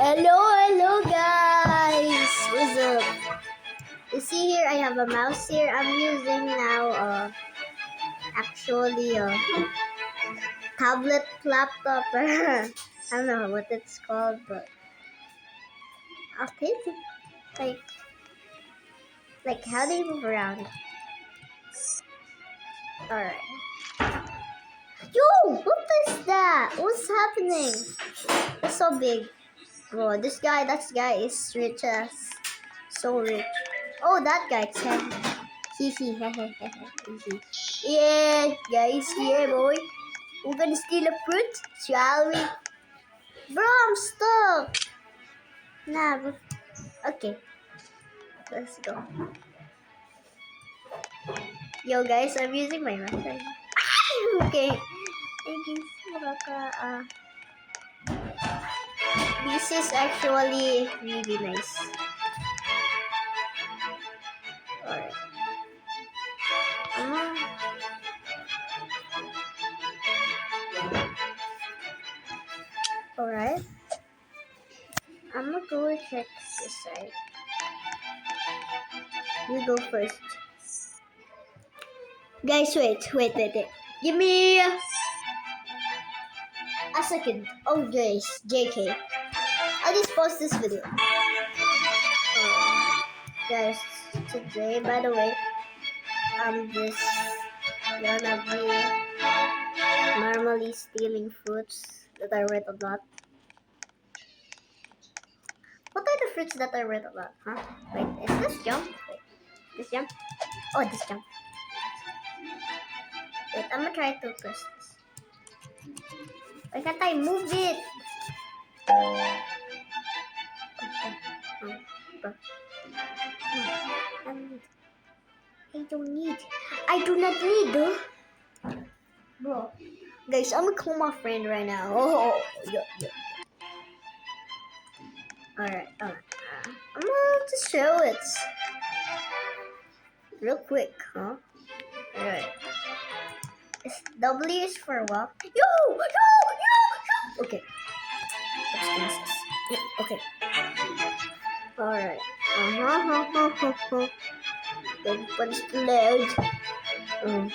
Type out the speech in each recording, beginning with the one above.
Hello guys! What's up? You see here, I have a mouse here. I'm using now, actually, tablet laptop. I don't know what it's called, but okay, like, how do you move around? Alright. Yo! What is that? What's happening? It's so big. Bro, that guy is rich as. So rich. Oh, that guy, 10. Hee Yeah, guys, here, boy. We're gonna steal a fruit, shall we? Bro, I'm stuck. Nah, bro. Okay, let's go. Yo, guys, I'm using my method. Okay. This is actually really nice. Alright. Alright. I'm gonna go check this side. You go first. Guys, wait. Give me a second. Oh, guys, JK. I'll just pause this video. Guys, today, by the way, I'm just gonna be normally stealing fruits that I read about. What are the fruits that I read about, huh? Wait, is this jump? Wait, this jump? Oh, this jump. Wait, I'm gonna try to press this. Why can't I move it? I do not need, bro. Guys, I'm gonna call my friend right now. Oh, yeah. Alright, I'm gonna just show it real quick, huh? Alright. W is for walk. Yo! Okay. Yeah, okay. Alright. Don't punch the leg. Down.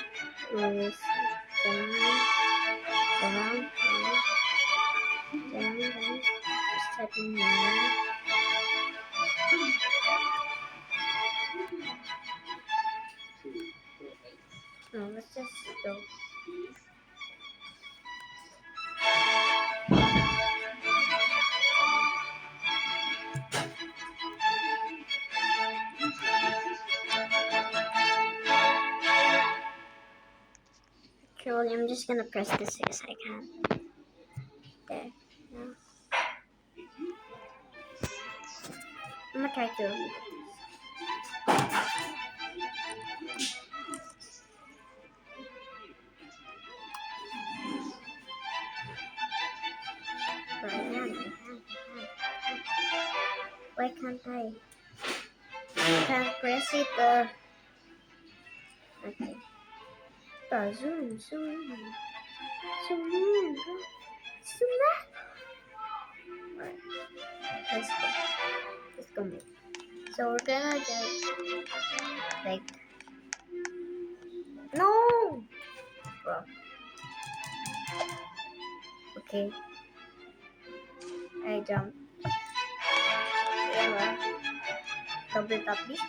Just typing now. No, let's just go. Actually, I'm just gonna press this as I can. There. No. I'm gonna try to. Why can't I? I can't press it. Okay. Zoom in. Alright. Let's go. So we're gonna just like no. Bro. Okay. I jump. Double tap this.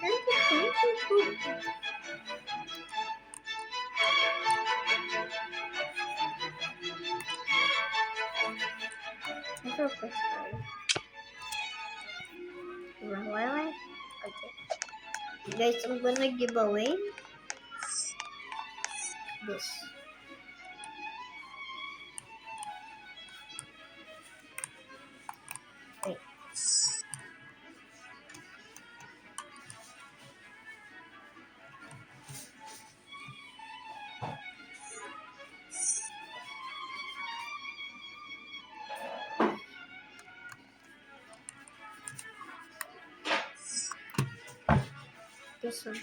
Why? Okay. Guys, I'm gonna give away this. Wait. This one.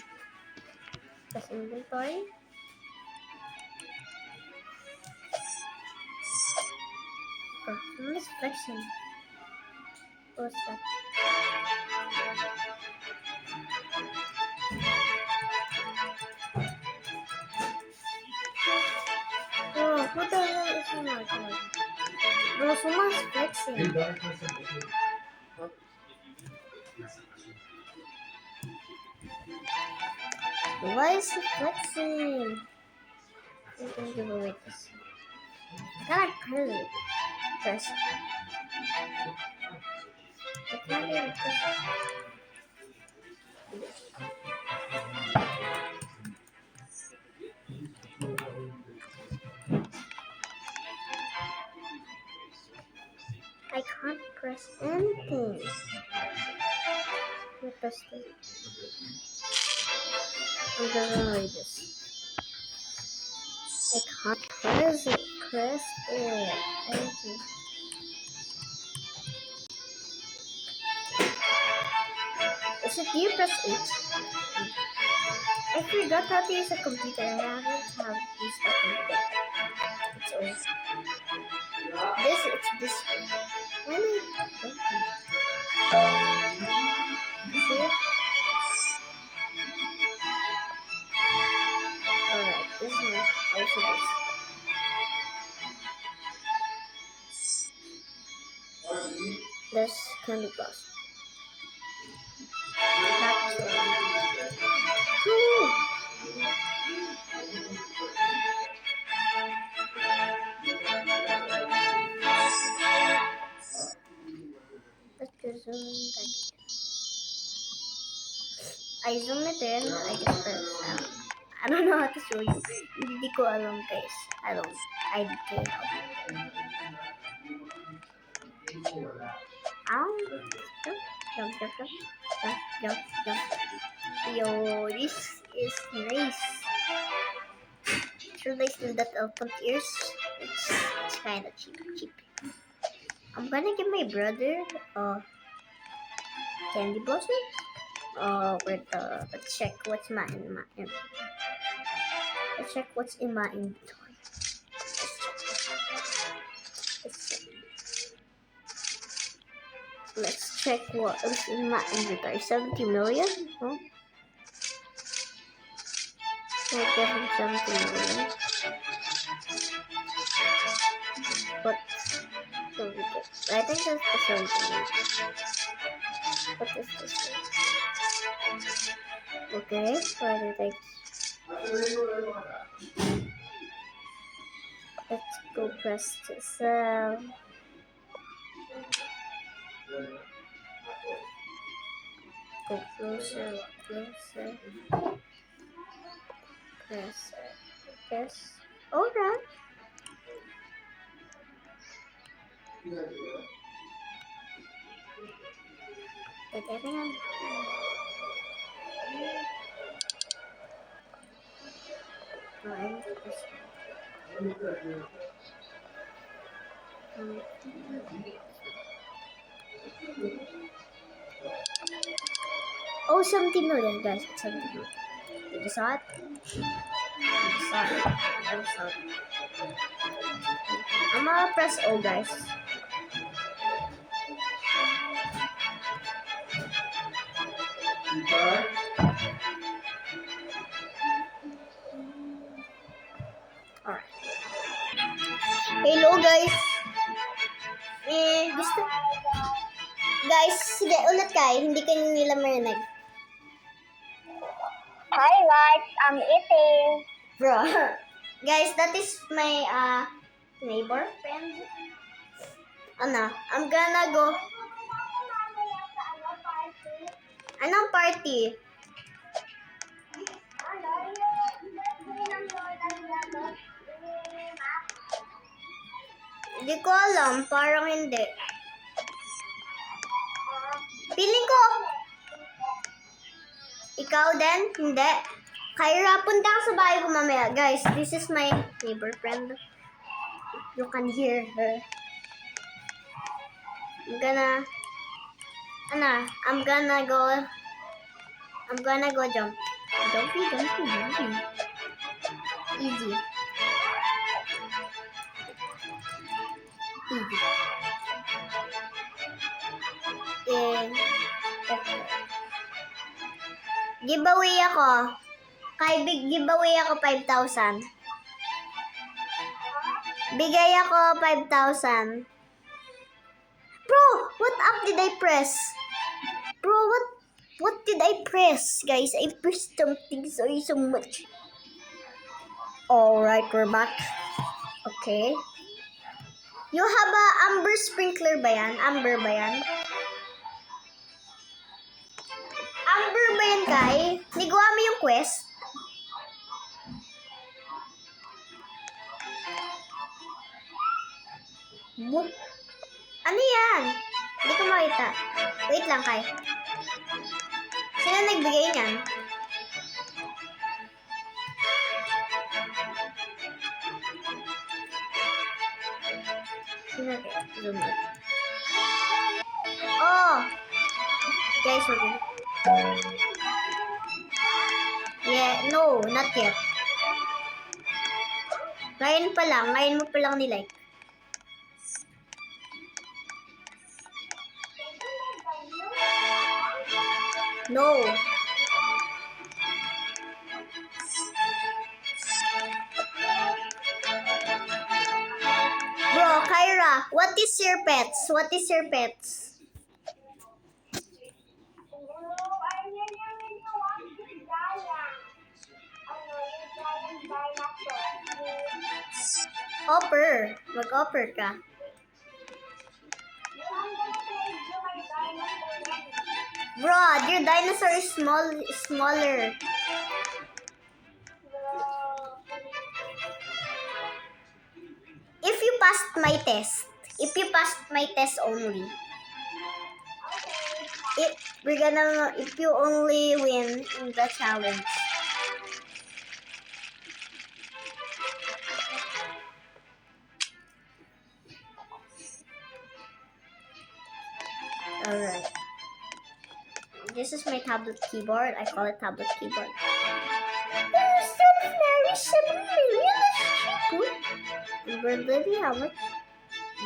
Press inventory. I'm just flexing. What's that? Bro, what the hell is Suma doing? Bro, Suma's flexing. Why is he flexing? I'm gonna give away this. God, crazy. Press. I can't even press. I can't press anything. I pressed it. I'm gonna read this. I can't press it. Press it. Anything. Is it you press H? I forgot how to use a computer. I haven't used a computer. It's old. It's this. When see it? Alright, this is my also this. There's Candy Plus. Cool. Let's just zoom in. I zoom it in. I just press. I don't know how to show you. Hindi ko alam, guys. I can't help. Jump. Yo, this is nice. Should I steal that elephant ears? It's kind of cheap. I'm gonna give my brother candy blossom. Let's check what's in my inventory. Let's check what's in my inventory. Let's check what is in my inventory. 70 million? Huh? We'll give him 70 million. What? So we get, I think that's the 70 million. What is this one? Okay, what do you think? Let's go press to sell. Go closer. Press. Alright. Wait, I think I'm... No, I need to press. Oh, 70 million, guys. 70 million. Did you saw it? I saw it. I'm gonna press O, guys. Alright. Hello, guys. Gusto... Guys, sige, ulit kayo. Hindi ka nila marinig. Hi guys, I'm eating. Bro. Guys, that is my neighbor friend. I'm gonna go. Anong party? Hindi ko alam, parang hindi. Feeling ko. Ikaw din? Hindi. Kyra, punta ka sa bahay ko mamaya. Guys, this is my neighbor friend. You can hear her. I'm gonna go jump. Jumpy. Easy. Giveaway ako. Kay big giveaway ako 5,000. Bigay ako 5,000. Bro, what up did I press? Bro, what did I press? Guys, I pressed something. Sorry so much. Alright, we're back. Okay. You have a amber sprinkler ba yan? Amber ba yan? Amber ba yan, Kai? Nagawa mo yung quest? Ano yan? Hindi ko makita. Wait lang, Kai. Sino nagbigay niyan? Sino zoom in. Oh! Guys, we're good. Yeah, no, not yet. Ngayon pa lang. Ngayon mo pa lang nilike. No. Bro, Kyra, what is your pets? What is your pets? Offer. Mag-offer ka. Bro, your dinosaur is smaller. If you passed my test only. If you only win in the challenge. Alright. This is my tablet keyboard. I call it tablet keyboard. There's some very 7 million. Ember Lily, how much?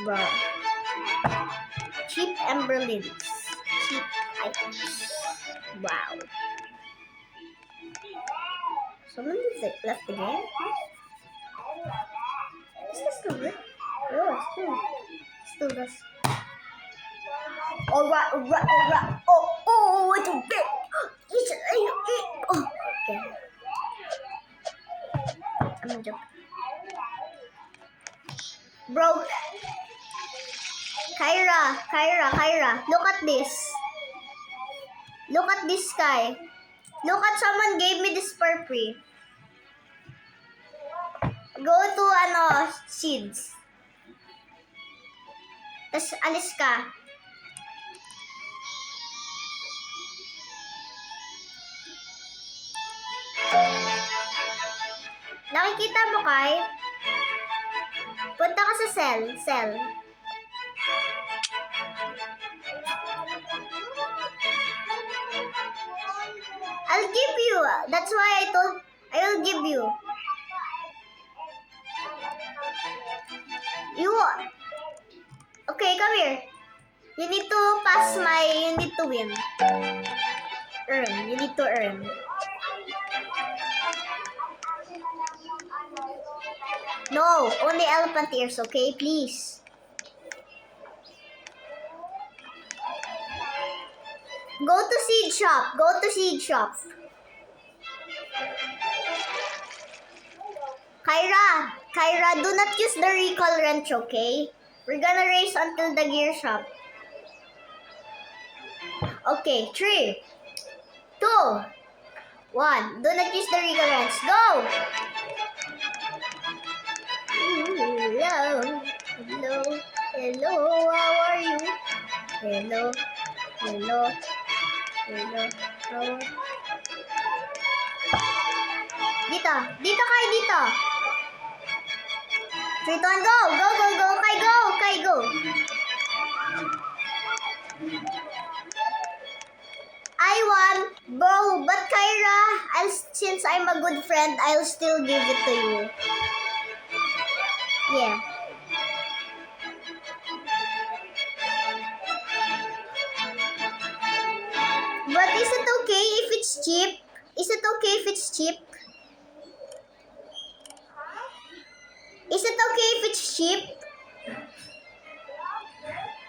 Bro. Cheap Ember Lilies. Cheap items. Wow. Someone left the game? Is this still good? Oh, still does. Alright. Oh, it's a bit. Oh, okay. I'm gonna jump. Bro. Kyra. Look at this. Look at this guy. Look at someone gave me this for free. Go to, seeds. Tas alis ka. Nakikita mo, Kai? Punta ka sa cell. I'll give you. That's why I will give you. Okay, come here. You need to win. You need to earn. No, only elephant ears, okay? Please. Go to seed shop. Kyra, do not use the recall wrench, okay? We're gonna race until the gear shop. Okay, 3, 2, 1. Do not use the recall wrench. Go! Hello, how are you? Hello, how are Dito, Kai. 3, 2, 1, go! Kai, go! I won, bro, but Kyra, since I'm a good friend, I'll still give it to you. Yeah. But is it okay if it's cheap? Is it okay if it's cheap? Is it okay if it's cheap?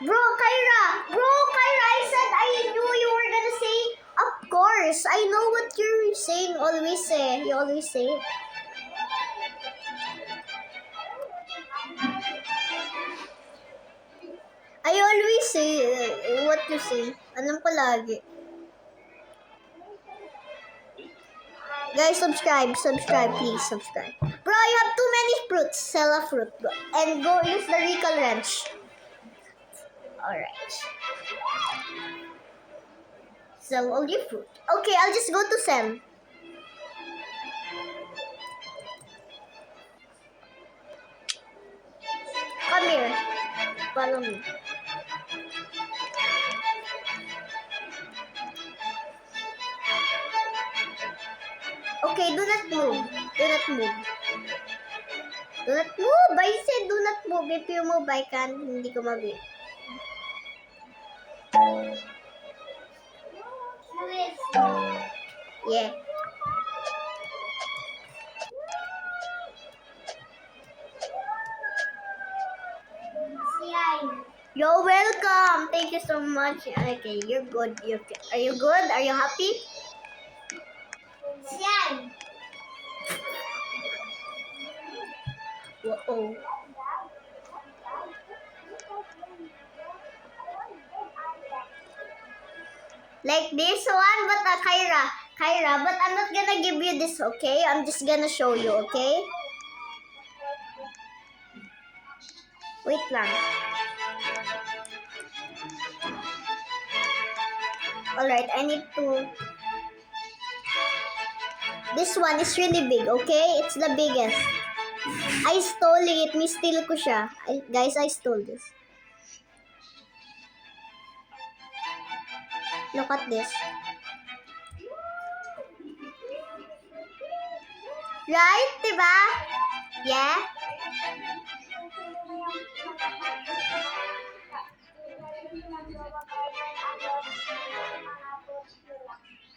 Bro, Kyra, I said I knew you were gonna say, of course. I know what you're saying always say. You always say it. I always say what you say. Alam ko lagi. Guys, subscribe, please, subscribe. Bro, you have too many fruits. Sell a fruit. Bro. And go use the Recall Wrench. Alright. Sell all your fruit. Okay, I'll just go to sell. Come here. Follow me. Okay, do not move. Do not move. Do not move. I said do not move. If you move, I can't. Hindi ko mabi. Yeah. You're welcome. Thank you so much. Okay, you're good. Are you good? Are you happy? Whoa. Like this one, but Kyra, but I'm not gonna give you this, okay? I'm just gonna show you, okay? Wait lang. Alright, I need to... This one is really big, okay? It's the biggest. I stole it. Mistil ko siya. Guys, I stole this. Look at this. Right? Diba? Yeah?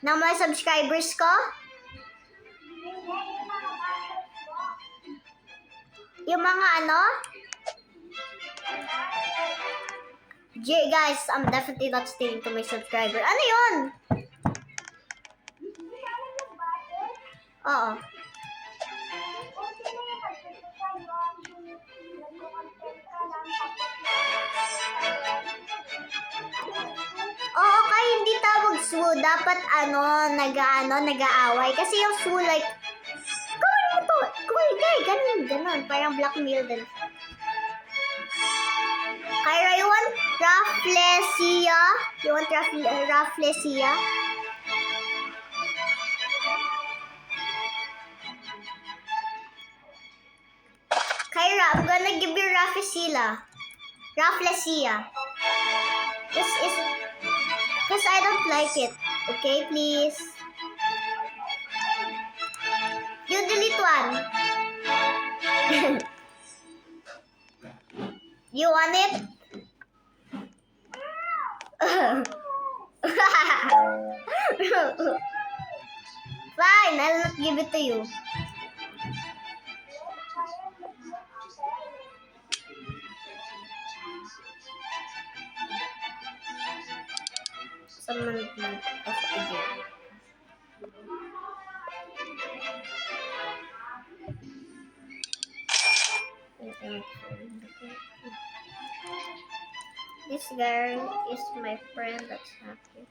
Ng mga subscribers ko? Yung mga ano? Guys, I'm definitely not stealing to my subscriber. Ano yun? Oo. Oo, kaya hindi tawag SWU. Dapat nag-aaway. Kasi yung SWU like, gawin mo to. Ganun. Parang blackmail din. Kyra, you want Rafflesia? You want Rafflesia? Kyra, I'm gonna give you Rafflesia. Because I don't like it. Okay, please. You delete one. You want it? Fine, I'll not give it to you. Someone of the game. This girl is my friend that's happy.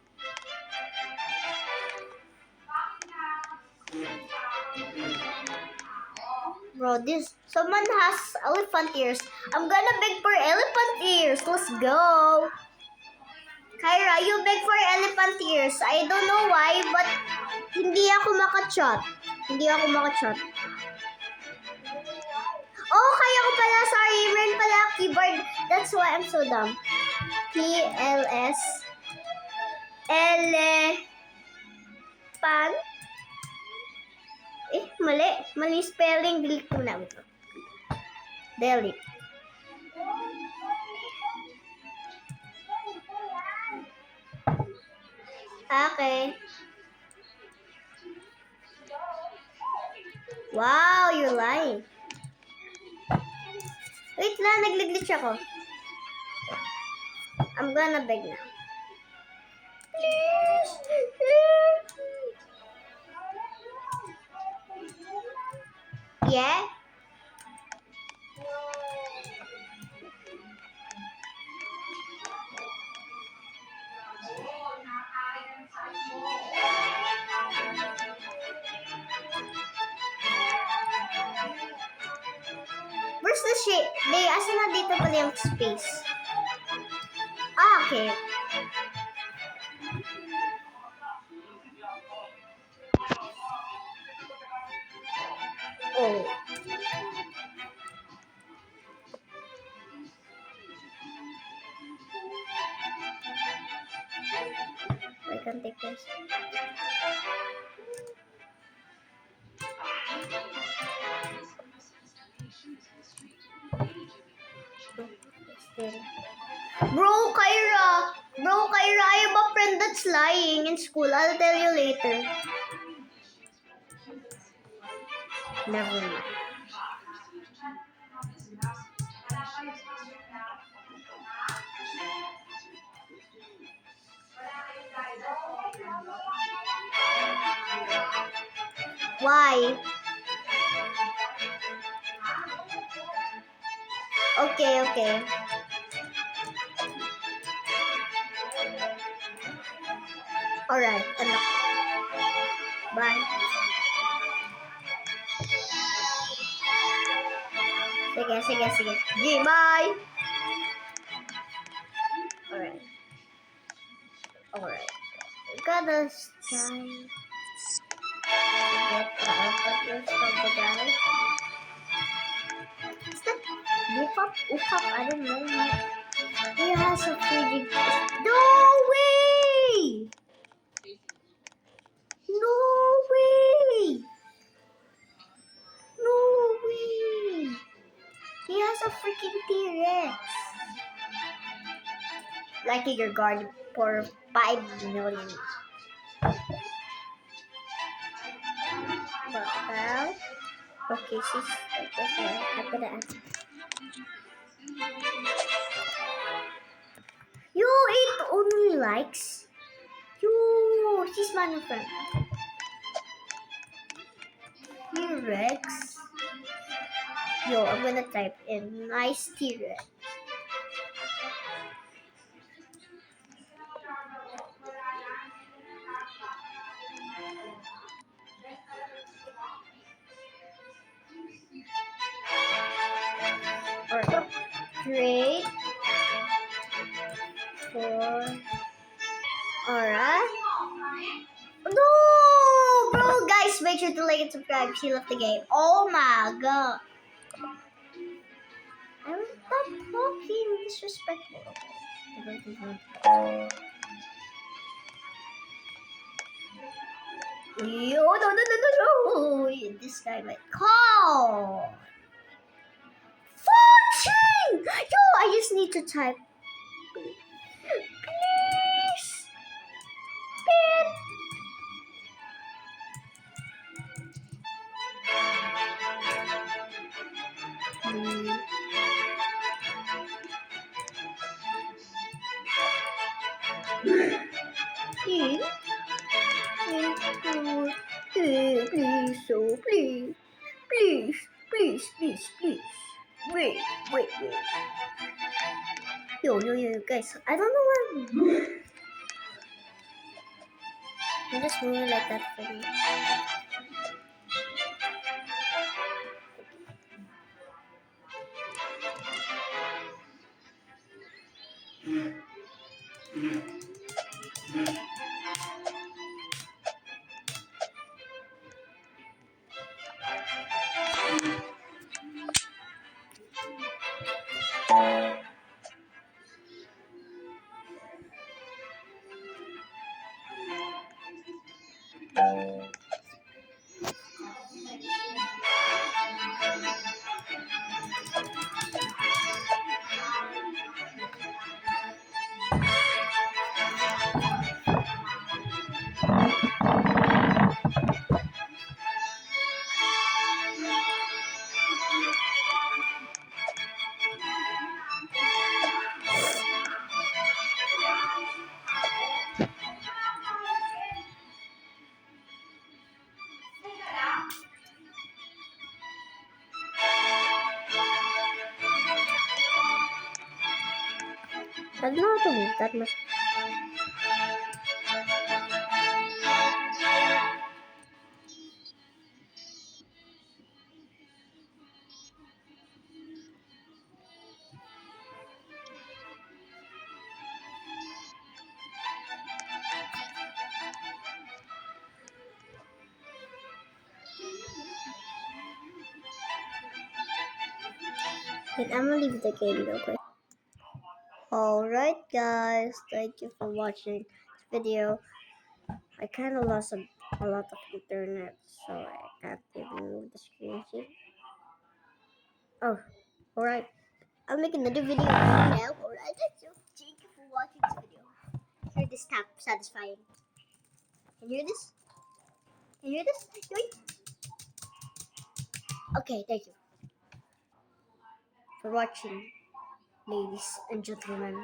Bro, someone has elephant ears. I'm gonna beg for elephant ears. Let's go. Kyra, you beg for elephant ears. I don't know why, but hindi ako makachot. Oh, kaya ko pala. Sorry, meron pala keyboard. That's why I'm so dumb. PLS. Elephant. Mali. Mali spelling. Delete ko na. Delete. Okay. Wow, you're lying. Wait lang, nagli-glitch ako. I'm gonna beg now. Please. Yeah? Where's the shade? Day, asan na dito pala yung space? Ah, okay. Oh. I can take this. Bro, Kyra, I have a friend that's lying in school. I'll tell you later. Never mind. Why? Okay. Alright, enough. Bye. Sige. G, bye! Alright. We gotta try to get the output from the guy. Is that Ukap? I don't know. He has a freaking... No way! No way! He has a freaking T-Rex. Like your guard for 5 million. But now, okay, she's okay. I'm gonna ask. Yo, it only likes. Yo, she's my new friend. T-Rex. Yo, I'm gonna type in nice T-Rex. Alright. Trade for. Alright. No, bro, guys, make sure to like and subscribe if you love the game. Oh my god. I will stop talking disrespectful. Yo, no. This guy might call. 14! Yo, I just need to type. Please. Beep. Please. Wait. Yo, guys, I don't know why. I'm just moving like that for me. move that much. Wait, I'm gonna leave the game real quick. Alright guys, thank you for watching this video. I kind of lost a lot of internet, so I can't even move the screen. See? Oh, alright. I'll make another video right now. Alright, so thank you for watching this video. Hear this tap satisfying. Can you hear this? Can you hear this? Yoink. Okay, thank you for watching, ladies and gentlemen.